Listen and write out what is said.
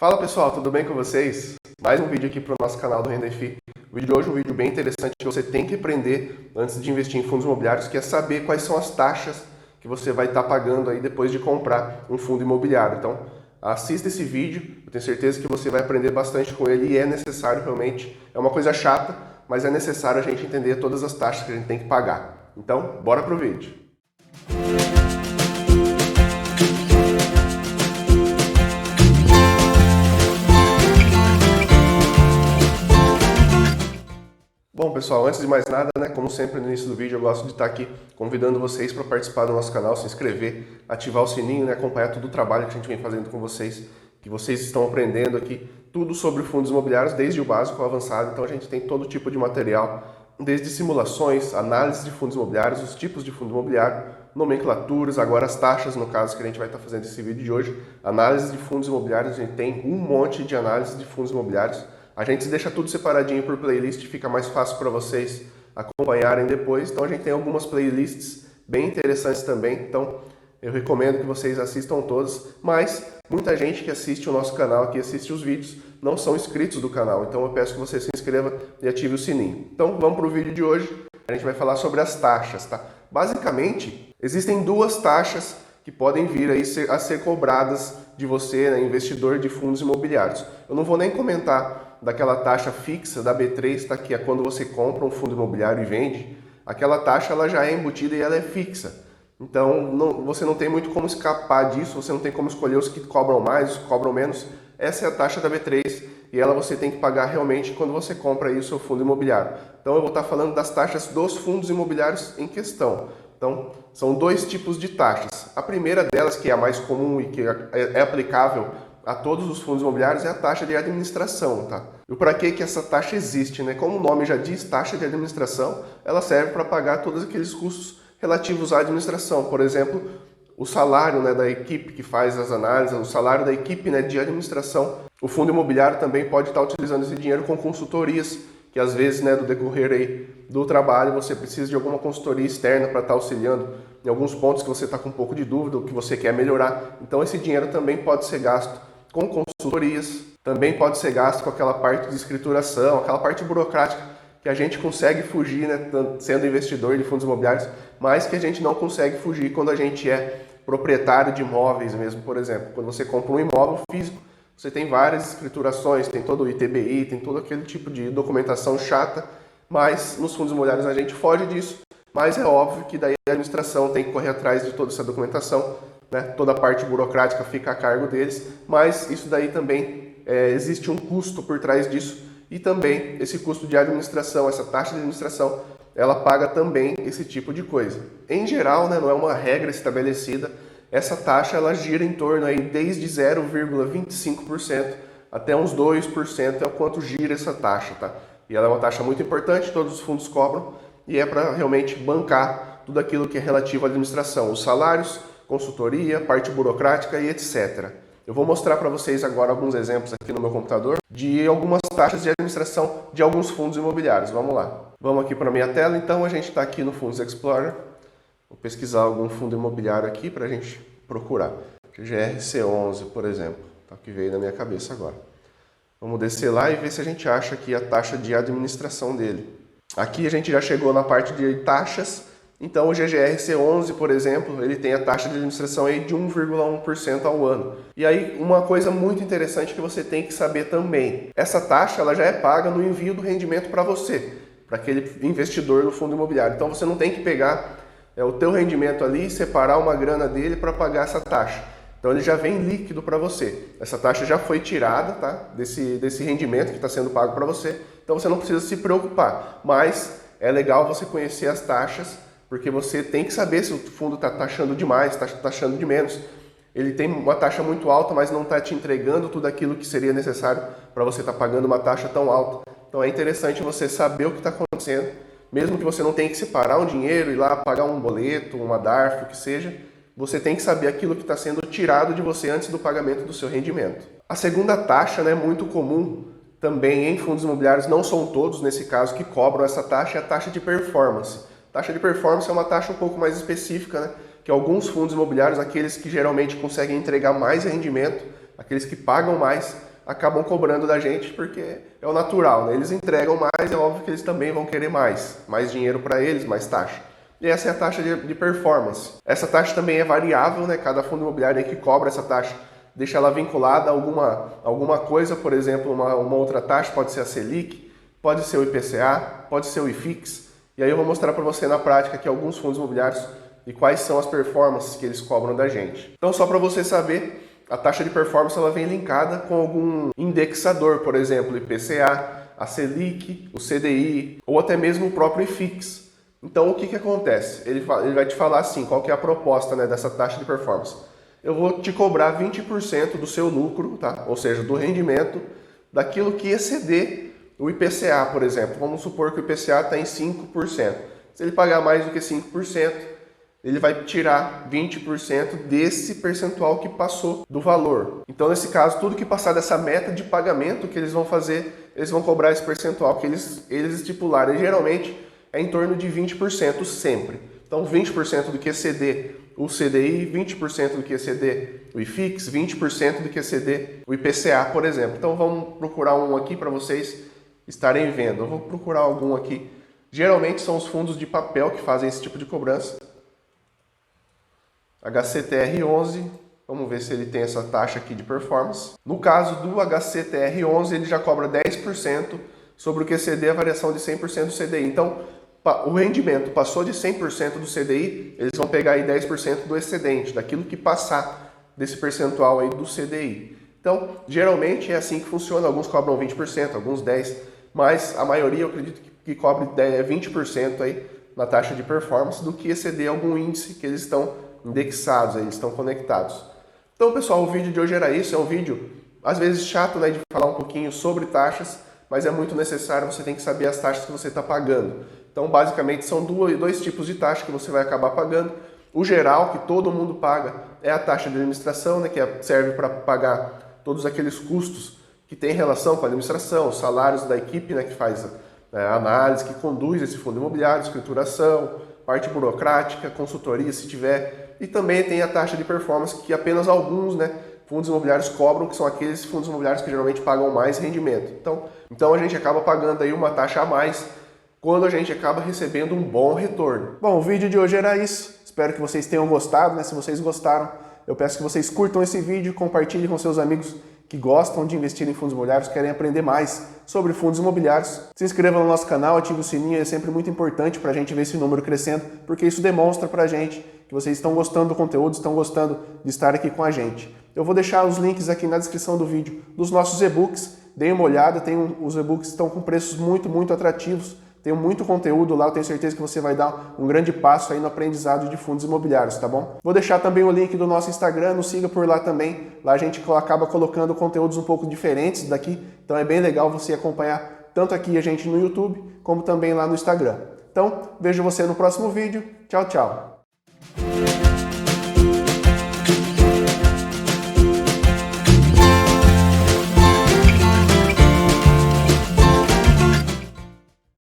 Fala pessoal, tudo bem com vocês? Mais um vídeo aqui para o nosso canal do Renda FI. O vídeo de hoje é um vídeo bem interessante que você tem que aprender antes de investir em fundos imobiliários, que é saber quais são as taxas que você vai estar pagando aí depois de comprar um fundo imobiliário. Então, assista esse vídeo, eu tenho certeza que você vai aprender bastante com ele e é necessário realmente. É uma coisa chata, mas é necessário a gente entender todas as taxas que a gente tem que pagar. Então, bora pro vídeo. Bom pessoal, antes de mais nada, como sempre no início do vídeo, eu gosto de estar aqui convidando vocês para participar do nosso canal, se inscrever, ativar o sininho, acompanhar todo o trabalho que a gente vem fazendo com vocês, que vocês estão aprendendo aqui tudo sobre fundos imobiliários, desde o básico ao avançado. Então a gente tem todo tipo de material, desde simulações, análise de fundos imobiliários, os tipos de fundo imobiliário, nomenclaturas, agora as taxas, no caso que a gente vai estar fazendo esse vídeo de hoje, análise de fundos imobiliários. A gente tem um monte de análise de fundos imobiliários. A gente deixa tudo separadinho por playlist, fica mais fácil para vocês acompanharem depois. Então a gente tem algumas playlists bem interessantes também, então eu recomendo que vocês assistam todas. Mas muita gente que assiste o nosso canal, que assiste os vídeos, não são inscritos do canal, então eu peço que você se inscreva e ative o sininho. Então vamos para o vídeo de hoje, a gente vai falar sobre as taxas, tá? Basicamente, existem duas taxas que podem vir aí a ser cobradas de você, investidor de fundos imobiliários. Eu não vou nem comentar daquela taxa fixa da B3, tá? Que é quando você compra um fundo imobiliário e vende. Aquela taxa ela já é embutida e ela é fixa. Então você não tem muito como escapar disso, você não tem como escolher os que cobram mais, os que cobram menos. Essa é a taxa da B3 e ela você tem que pagar realmente quando você compra aí o seu fundo imobiliário. Então eu vou estar falando das taxas dos fundos imobiliários em questão. Então, são dois tipos de taxas. A primeira delas, que é a mais comum e que é aplicável a todos os fundos imobiliários, é a taxa de administração, tá? E para que essa taxa existe, Como o nome já diz, taxa de administração, ela serve para pagar todos aqueles custos relativos à administração. Por exemplo, o salário da equipe que faz as análises, o salário da equipe de administração. O fundo imobiliário também pode estar utilizando esse dinheiro com consultorias, que às vezes, do decorrer aí do trabalho, você precisa de alguma consultoria externa para estar auxiliando em alguns pontos que você está com um pouco de dúvida, ou que você quer melhorar. Então esse dinheiro também pode ser gasto com consultorias, também pode ser gasto com aquela parte de escrituração, aquela parte burocrática que a gente consegue fugir, sendo investidor de fundos imobiliários, mas que a gente não consegue fugir quando a gente é proprietário de imóveis mesmo, por exemplo. Quando você compra um imóvel físico, você tem várias escriturações, tem todo o ITBI, tem todo aquele tipo de documentação chata, mas nos fundos imobiliários a gente foge disso. Mas é óbvio que daí a administração tem que correr atrás de toda essa documentação, toda a parte burocrática fica a cargo deles, mas isso daí também existe um custo por trás disso e também esse custo de administração, essa taxa de administração, ela paga também esse tipo de coisa. Em geral, não é uma regra estabelecida. Essa taxa ela gira em torno aí desde 0,25% até uns 2% é o quanto gira essa taxa, tá? E ela é uma taxa muito importante, todos os fundos cobram e é para realmente bancar tudo aquilo que é relativo à administração, os salários, consultoria, parte burocrática e etc. Eu vou mostrar para vocês agora alguns exemplos aqui no meu computador de algumas taxas de administração de alguns fundos imobiliários. Vamos lá. Vamos aqui para a minha tela, então a gente está aqui no Fundos Explorer. Vou pesquisar algum fundo imobiliário aqui para a gente procurar. GRC11, por exemplo, tá, que veio na minha cabeça agora. Vamos descer lá e ver se a gente acha aqui a taxa de administração dele. Aqui a gente já chegou na parte de taxas. Então o GGRC11, por exemplo, ele tem a taxa de administração aí de 1,1% ao ano. E aí uma coisa muito interessante que você tem que saber também. Essa taxa ela já é paga no envio do rendimento para você, para aquele investidor do fundo imobiliário. Então você não tem que pegar o teu rendimento ali e separar uma grana dele para pagar essa taxa. Então ele já vem líquido para você. Essa taxa já foi tirada, tá? desse rendimento que está sendo pago para você. Então você não precisa se preocupar. Mas é legal você conhecer as taxas, porque você tem que saber se o fundo está taxando demais, está taxando de menos. Ele tem uma taxa muito alta, mas não está te entregando tudo aquilo que seria necessário para você estar pagando uma taxa tão alta. Então é interessante você saber o que está acontecendo, mesmo que você não tenha que separar um dinheiro e ir lá pagar um boleto, uma DARF, o que seja, você tem que saber aquilo que está sendo tirado de você antes do pagamento do seu rendimento. A segunda taxa, muito comum também em fundos imobiliários, não são todos nesse caso que cobram essa taxa, é a taxa de performance. Taxa de performance é uma taxa um pouco mais específica, que alguns fundos imobiliários, aqueles que geralmente conseguem entregar mais rendimento, aqueles que pagam mais, acabam cobrando da gente porque é o natural, né? Eles entregam mais, é óbvio que eles também vão querer mais dinheiro para eles, mais taxa. E essa é a taxa de performance. Essa taxa também é variável, né? Cada fundo imobiliário aí que cobra essa taxa deixa ela vinculada a alguma coisa, por exemplo, uma outra taxa, pode ser a Selic, pode ser o IPCA, pode ser o IFIX. E aí eu vou mostrar para você na prática aqui alguns fundos imobiliários e quais são as performances que eles cobram da gente. Então, só para você saber, a taxa de performance ela vem linkada com algum indexador, por exemplo, o IPCA, a Selic, o CDI ou até mesmo o próprio IFIX. Então, o que acontece? Ele vai te falar assim, qual que é a proposta, né, dessa taxa de performance. Eu vou te cobrar 20% do seu lucro, tá? Ou seja, do rendimento, daquilo que exceder o IPCA, por exemplo. Vamos supor que o IPCA está em 5%. Se ele pagar mais do que 5%, ele vai tirar 20% desse percentual que passou do valor. Então, nesse caso, tudo que passar dessa meta de pagamento que eles vão fazer, eles vão cobrar esse percentual que eles estipularem. Geralmente, é em torno de 20% sempre. Então, 20% do que exceder o CDI, 20% do que exceder o IFIX, 20% do que exceder o IPCA, por exemplo. Então, vamos procurar um aqui para vocês estarem vendo. Eu vou procurar algum aqui. Geralmente, são os fundos de papel que fazem esse tipo de cobrança. HCTR11, vamos ver se ele tem essa taxa aqui de performance. No caso do HCTR11, ele já cobra 10% sobre o que exceder a variação de 100% do CDI. Então, o rendimento passou de 100% do CDI, eles vão pegar aí 10% do excedente, daquilo que passar desse percentual aí do CDI. Então, geralmente é assim que funciona. Alguns cobram 20%, alguns 10%, mas a maioria eu acredito que cobre 20% aí na taxa de performance do que exceder algum índice que eles estão indexados, eles estão conectados. Então, pessoal, o vídeo de hoje era isso. É um vídeo, às vezes, chato, né, de falar um pouquinho sobre taxas, mas é muito necessário, você tem que saber as taxas que você está pagando. Então, basicamente, são dois tipos de taxa que você vai acabar pagando. O geral, que todo mundo paga, é a taxa de administração, né, que serve para pagar todos aqueles custos que tem relação com a administração, os salários da equipe, né, que faz a análise, que conduz esse fundo imobiliário, escrituração, parte burocrática, consultoria, se tiver. E também tem a taxa de performance, que apenas alguns, né, fundos imobiliários cobram, que são aqueles fundos imobiliários que geralmente pagam mais rendimento. Então a gente acaba pagando aí uma taxa a mais quando a gente acaba recebendo um bom retorno. Bom, o vídeo de hoje era isso. Espero que vocês tenham gostado, né? Se vocês gostaram, eu peço que vocês curtam esse vídeo, compartilhem com seus amigos que gostam de investir em fundos imobiliários, querem aprender mais sobre fundos imobiliários. Se inscreva no nosso canal, ative o sininho, é sempre muito importante para a gente ver esse número crescendo, porque isso demonstra para a gente que vocês estão gostando do conteúdo, estão gostando de estar aqui com a gente. Eu vou deixar os links aqui na descrição do vídeo dos nossos e-books, deem uma olhada, os e-books estão com preços muito atrativos. Tem muito conteúdo lá, eu tenho certeza que você vai dar um grande passo aí no aprendizado de fundos imobiliários, tá bom? Vou deixar também o link do nosso Instagram, nos siga por lá também. Lá a gente acaba colocando conteúdos um pouco diferentes daqui, então é bem legal você acompanhar tanto aqui a gente no YouTube, como também lá no Instagram. Então, vejo você no próximo vídeo. Tchau, tchau!